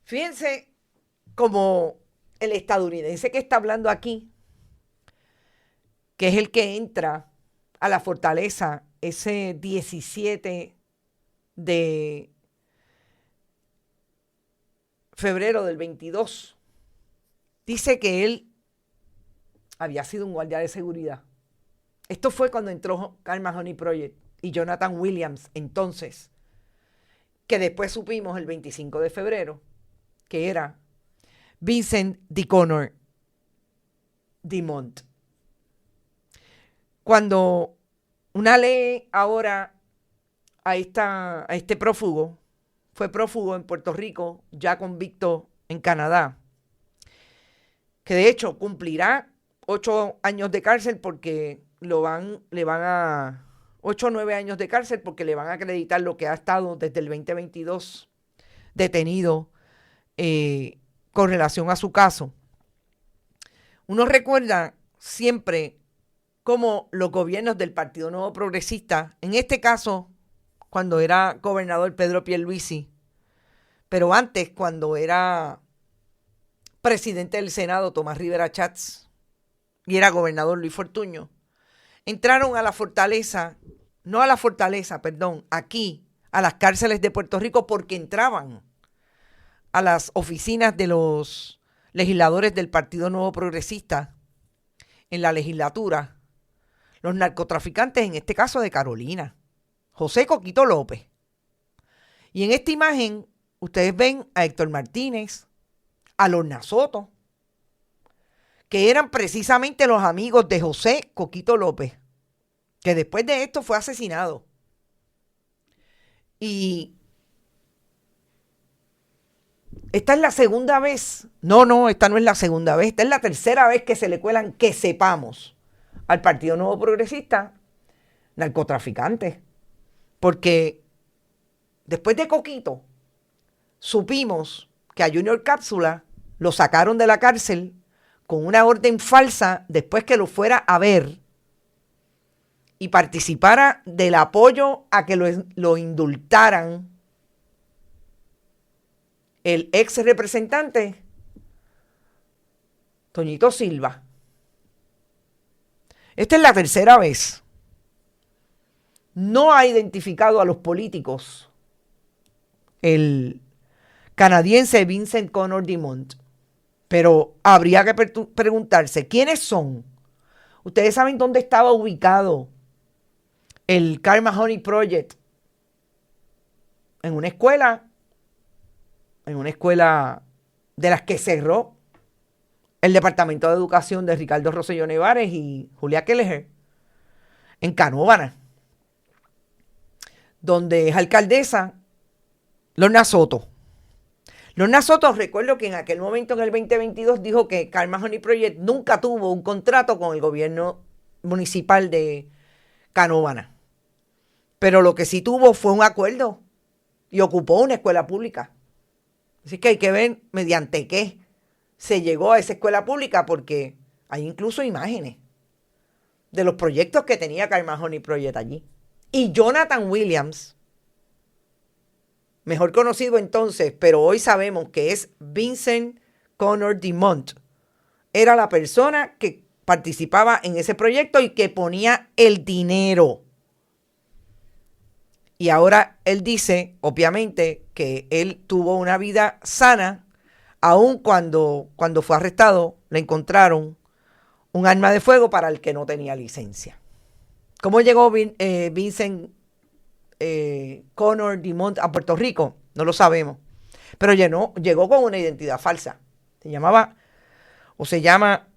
Fíjense como el estadounidense que está hablando aquí, que es el que entra a la fortaleza ese 17 de febrero del 22, dice que él había sido un guardia de seguridad. Esto fue cuando entró Karma Honey Project y Jonathan Williams, entonces, que después supimos el 25 de febrero, que era Vincent DeConnor DeMont. Cuando una ley ahora a este prófugo, fue prófugo en Puerto Rico, ya convicto en Canadá, que de hecho cumplirá 8 años de cárcel porque le van a 8 o 9 años de cárcel porque le van a acreditar lo que ha estado desde el 2022 detenido con relación a su caso. Uno recuerda siempre cómo los gobiernos del Partido Nuevo Progresista, en este caso cuando era gobernador Pedro Pierluisi, pero antes cuando era presidente del Senado Tomás Rivera Chats y era gobernador Luis Fortuño, entraron a la fortaleza, aquí, a las cárceles de Puerto Rico porque entraban a las oficinas de los legisladores del Partido Nuevo Progresista en la legislatura, los narcotraficantes, en este caso de Carolina, José Coquito López. Y en esta imagen ustedes ven a Héctor Martínez, a Lorna Soto, que eran precisamente los amigos de José Coquito López, que después de esto fue asesinado. Y esta es la segunda vez. No, esta no es la segunda vez. Esta es la tercera vez que se le cuelan, que sepamos, al Partido Nuevo Progresista narcotraficantes. Porque después de Coquito, supimos que a Junior Cápsula lo sacaron de la cárcel con una orden falsa después que lo fuera a ver y participara del apoyo a que lo indultaran el ex representante Toñito Silva. Esta es la tercera vez. No ha identificado a los políticos el canadiense Vincent Connor DeMont, pero habría que preguntarse quiénes son. Ustedes saben dónde estaba ubicado el Karma Honey Project. En una escuela de las que cerró el Departamento de Educación de Ricardo Rosselló Nevares y Julia Kelleher, en Canóvana, donde es alcaldesa Lorna Soto. Lorna Soto, recuerdo que en aquel momento, en el 2022, dijo que Karma Honey Project nunca tuvo un contrato con el gobierno municipal de Canóvana. Pero lo que sí tuvo fue un acuerdo y ocupó una escuela pública. Así que hay que ver mediante qué se llegó a esa escuela pública, porque hay incluso imágenes de los proyectos que tenía Karma Honey Project allí. Y Jonathan Williams, mejor conocido entonces, pero hoy sabemos que es Vincent Connor DeMont, era la persona que participaba en ese proyecto y que ponía el dinero. Y ahora él dice, obviamente, que él tuvo una vida sana, aun cuando fue arrestado, le encontraron un arma de fuego para el que no tenía licencia. ¿Cómo llegó Vincent Connor DeMont a Puerto Rico? No lo sabemos. Pero llegó con una identidad falsa. Se llama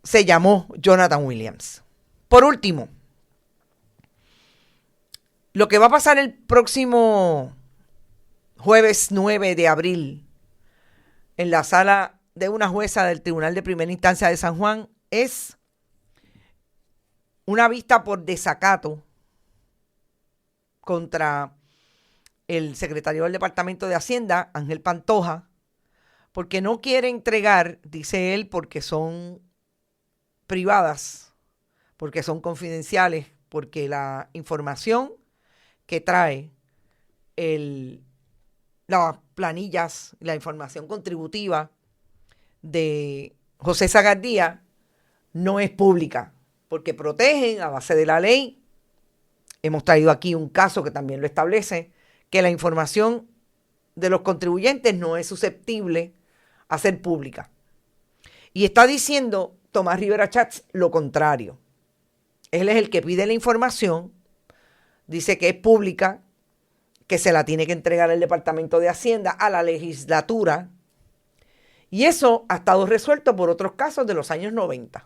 se llamó Jonathan Williams. Por último, lo que va a pasar el próximo jueves 9 de abril en la sala de una jueza del Tribunal de Primera Instancia de San Juan es una vista por desacato contra el secretario del Departamento de Hacienda, Ángel Pantoja, porque no quiere entregar, dice él, porque son privadas, porque son confidenciales, porque la información que trae las planillas, la información contributiva de José Sagardía no es pública, porque protegen a base de la ley. Hemos traído aquí un caso que también lo establece, que la información de los contribuyentes no es susceptible a ser pública. Y está diciendo Tomás Rivera Chats lo contrario. Él es el que pide la información, dice que es pública, que se la tiene que entregar el Departamento de Hacienda a la legislatura. Y eso ha estado resuelto por otros casos de los años 90.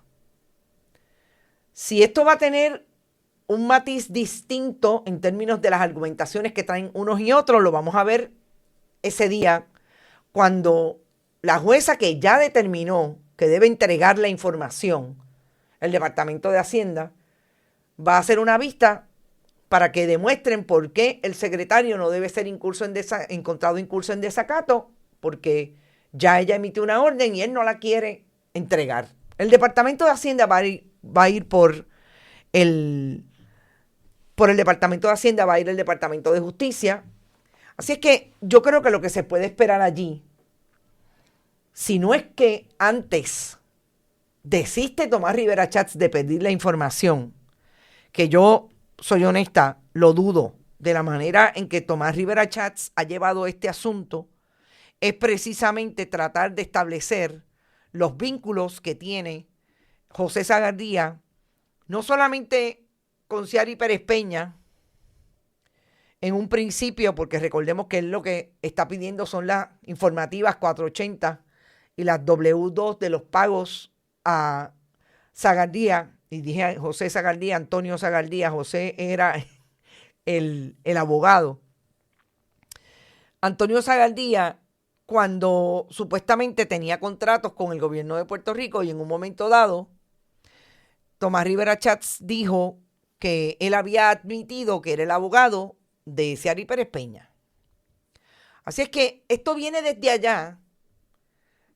Si esto va a tener un matiz distinto en términos de las argumentaciones que traen unos y otros, lo vamos a ver ese día cuando la jueza que ya determinó que debe entregar la información, el Departamento de Hacienda, va a hacer una vista para que demuestren por qué el secretario no debe ser encontrado incurso en desacato, porque ya ella emitió una orden y él no la quiere entregar. El Departamento de Hacienda va a ir por el Departamento de Hacienda, va a ir el Departamento de Justicia. Así es que yo creo que lo que se puede esperar allí, si no es que antes desiste Tomás Rivera Chats de pedir la información, que yo soy honesta, lo dudo, de la manera en que Tomás Rivera Chats ha llevado este asunto, es precisamente tratar de establecer los vínculos que tiene José Sagardía, no solamente con Ciari Pérez Peña, en un principio, porque recordemos que él lo que está pidiendo son las informativas 480 y las W2 de los pagos a Sagardía, y dije José Sagardía, Antonio Sagardía, José era el abogado. Antonio Sagardía, cuando supuestamente tenía contratos con el gobierno de Puerto Rico y en un momento dado, Tomás Rivera Chats dijo que él había admitido que era el abogado de Ciari Pérez Peña. Así es que esto viene desde allá,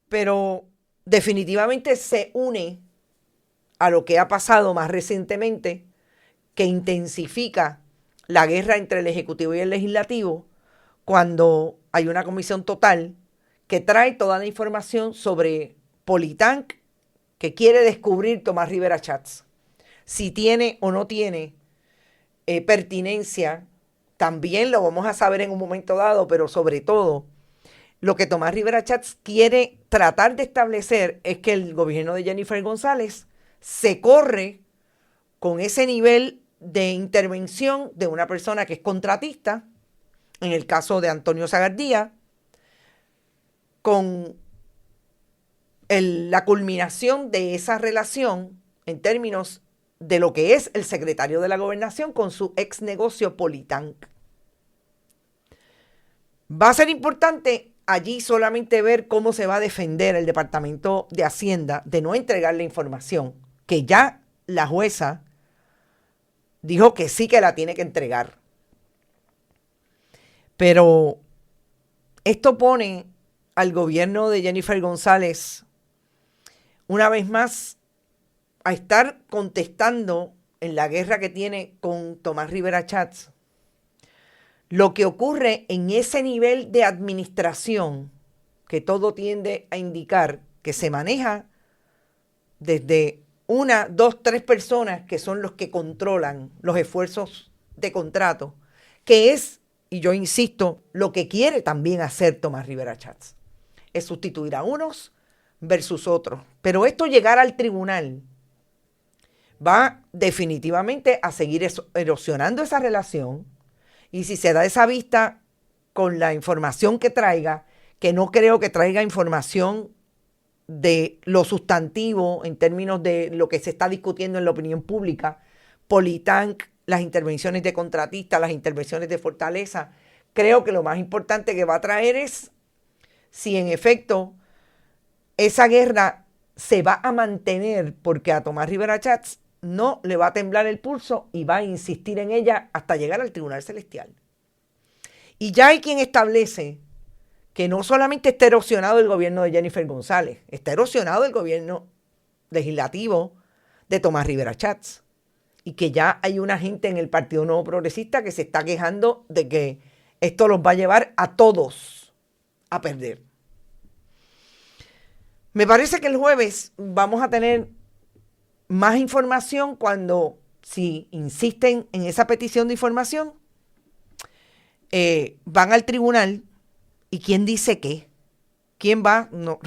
pero definitivamente se une a lo que ha pasado más recientemente, que intensifica la guerra entre el Ejecutivo y el Legislativo, cuando hay una comisión total que trae toda la información sobre Politank que quiere descubrir Tomás Rivera Chats. Si tiene o no tiene pertinencia, también lo vamos a saber en un momento dado, pero sobre todo, lo que Tomás Rivera Chats quiere tratar de establecer es que el gobierno de Jennifer González se corre con ese nivel de intervención de una persona que es contratista, en el caso de Antonio Sagardía, con la culminación de esa relación en términos de lo que es el secretario de la Gobernación con su ex negocio Politank. Va a ser importante allí solamente ver cómo se va a defender el Departamento de Hacienda de no entregar la información, que ya la jueza dijo que sí que la tiene que entregar. Pero esto pone al gobierno de Jennifer González una vez más a estar contestando en la guerra que tiene con Tomás Rivera Chats lo que ocurre en ese nivel de administración que todo tiende a indicar que se maneja desde 1, 2, 3 personas que son los que controlan los esfuerzos de contrato, que es, y yo insisto, lo que quiere también hacer Tomás Rivera Chats, es sustituir a unos versus otros. Pero esto llegar al tribunal va definitivamente a seguir erosionando esa relación, y si se da esa vista con la información que traiga, que no creo que traiga información de lo sustantivo en términos de lo que se está discutiendo en la opinión pública, Politank, las intervenciones de contratistas, las intervenciones de Fortaleza, creo que lo más importante que va a traer es si en efecto esa guerra se va a mantener, porque a Tomás Rivera Chats no le va a temblar el pulso y va a insistir en ella hasta llegar al Tribunal Celestial. Y ya hay quien establece que no solamente está erosionado el gobierno de Jennifer González, está erosionado el gobierno legislativo de Tomás Rivera Chats. Y que ya hay una gente en el Partido Nuevo Progresista que se está quejando de que esto los va a llevar a todos a perder. Me parece que el jueves vamos a tener más información cuando, si insisten en esa petición de información, van al tribunal y quién dice qué. ¿Quién va? No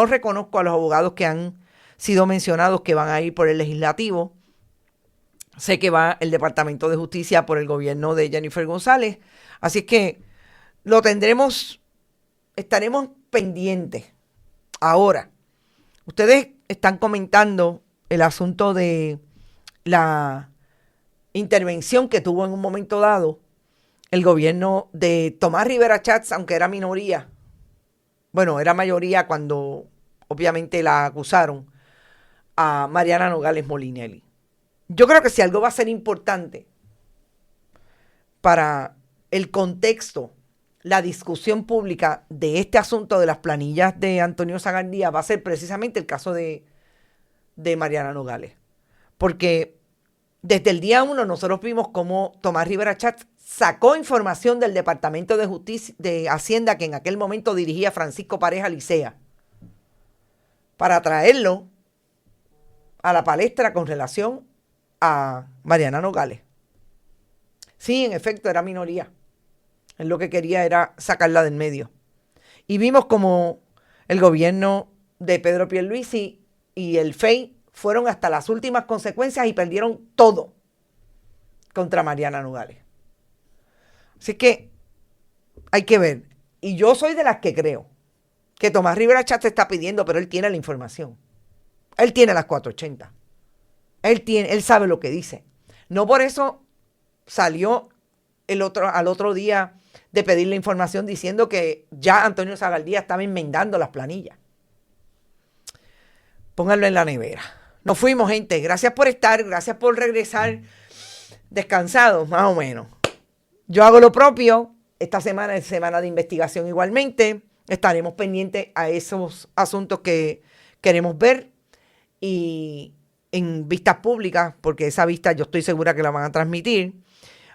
reconozco a los abogados que han sido mencionados que van a ir por el legislativo. Sé que va el Departamento de Justicia por el gobierno de Jennifer González. Así es que lo tendremos, estaremos pendientes. Ahora, ustedes están comentando el asunto de la intervención que tuvo en un momento dado el gobierno de Tomás Rivera Chats, aunque era minoría. Bueno, era mayoría cuando obviamente la acusaron a Mariana Nogales Molinelli. Yo creo que si algo va a ser importante para el contexto, la discusión pública de este asunto de las planillas de Antonio Sagardía va a ser precisamente el caso de Mariana Nogales. Porque desde el día 1 nosotros vimos cómo Tomás Rivera Chats sacó información del Departamento de Justicia, de Hacienda, que en aquel momento dirigía Francisco Pareja Licea, para traerlo a la palestra con relación a Mariana Nogales. Sí, en efecto, era minoría. Él lo que quería era sacarla del medio. Y vimos como el gobierno de Pedro Pierluisi y el FEI fueron hasta las últimas consecuencias y perdieron todo contra Mariana Nogales. Así que hay que ver. Y yo soy de las que creo que Tomás Rivera Chats está pidiendo, pero él tiene la información. Él tiene las 480. Él sabe lo que dice. No por eso salió al otro día de pedir la información diciendo que ya Antonio Sagardía estaba enmendando las planillas. Pónganlo en la nevera. Nos fuimos, gente. Gracias por estar, gracias por regresar descansados, más o menos. Yo hago lo propio. Esta semana es semana de investigación igualmente. Estaremos pendientes a esos asuntos que queremos ver y en vistas públicas, porque esa vista yo estoy segura que la van a transmitir.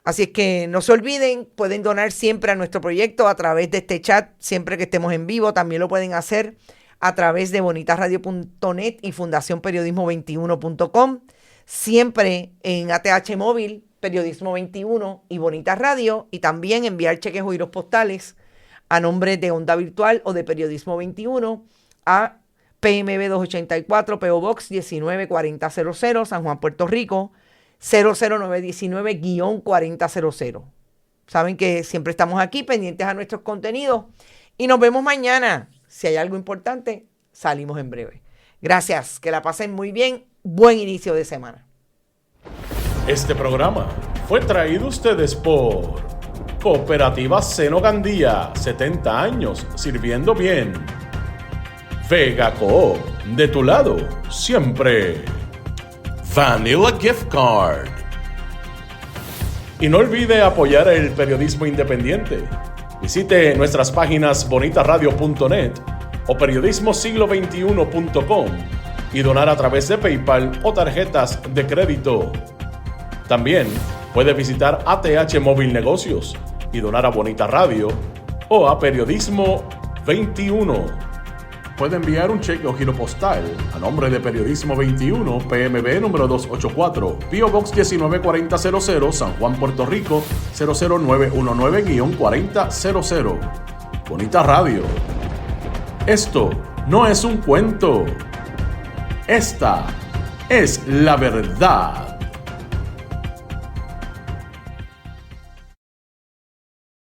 Así es que no se olviden, pueden donar siempre a nuestro proyecto a través de este chat, siempre que estemos en vivo. También lo pueden hacer a través de bonitasradio.net y fundacionperiodismo21.com. Siempre en ATH Móvil, Periodismo 21 y Bonitas Radio. Y también enviar cheques o giros postales a nombre de Onda Virtual o de Periodismo 21 a PMB 284, PO Box 194000, San Juan, Puerto Rico, 00919-4000. Saben que siempre estamos aquí pendientes a nuestros contenidos y nos vemos mañana. Si hay algo importante, salimos en breve. Gracias, que la pasen muy bien. Buen inicio de semana. Este programa fue traído a ustedes por Cooperativa Seno Gandía, 70 años sirviendo bien. Vega Coop, de tu lado, siempre. Vanilla Gift Card. Y no olvide apoyar el periodismo independiente. Visite nuestras páginas bonitasradio.net o periodismosiglo21.com y donar a través de PayPal o tarjetas de crédito. También puede visitar ATH Móvil Negocios y donar a Bonita Radio o a Periodismo 21. Puede enviar un cheque o giro postal a nombre de Periodismo 21, PMB número 284, PO Box 194000, San Juan, Puerto Rico, 00919-4000. Bonita Radio. Esto no es un cuento. Esta es la verdad.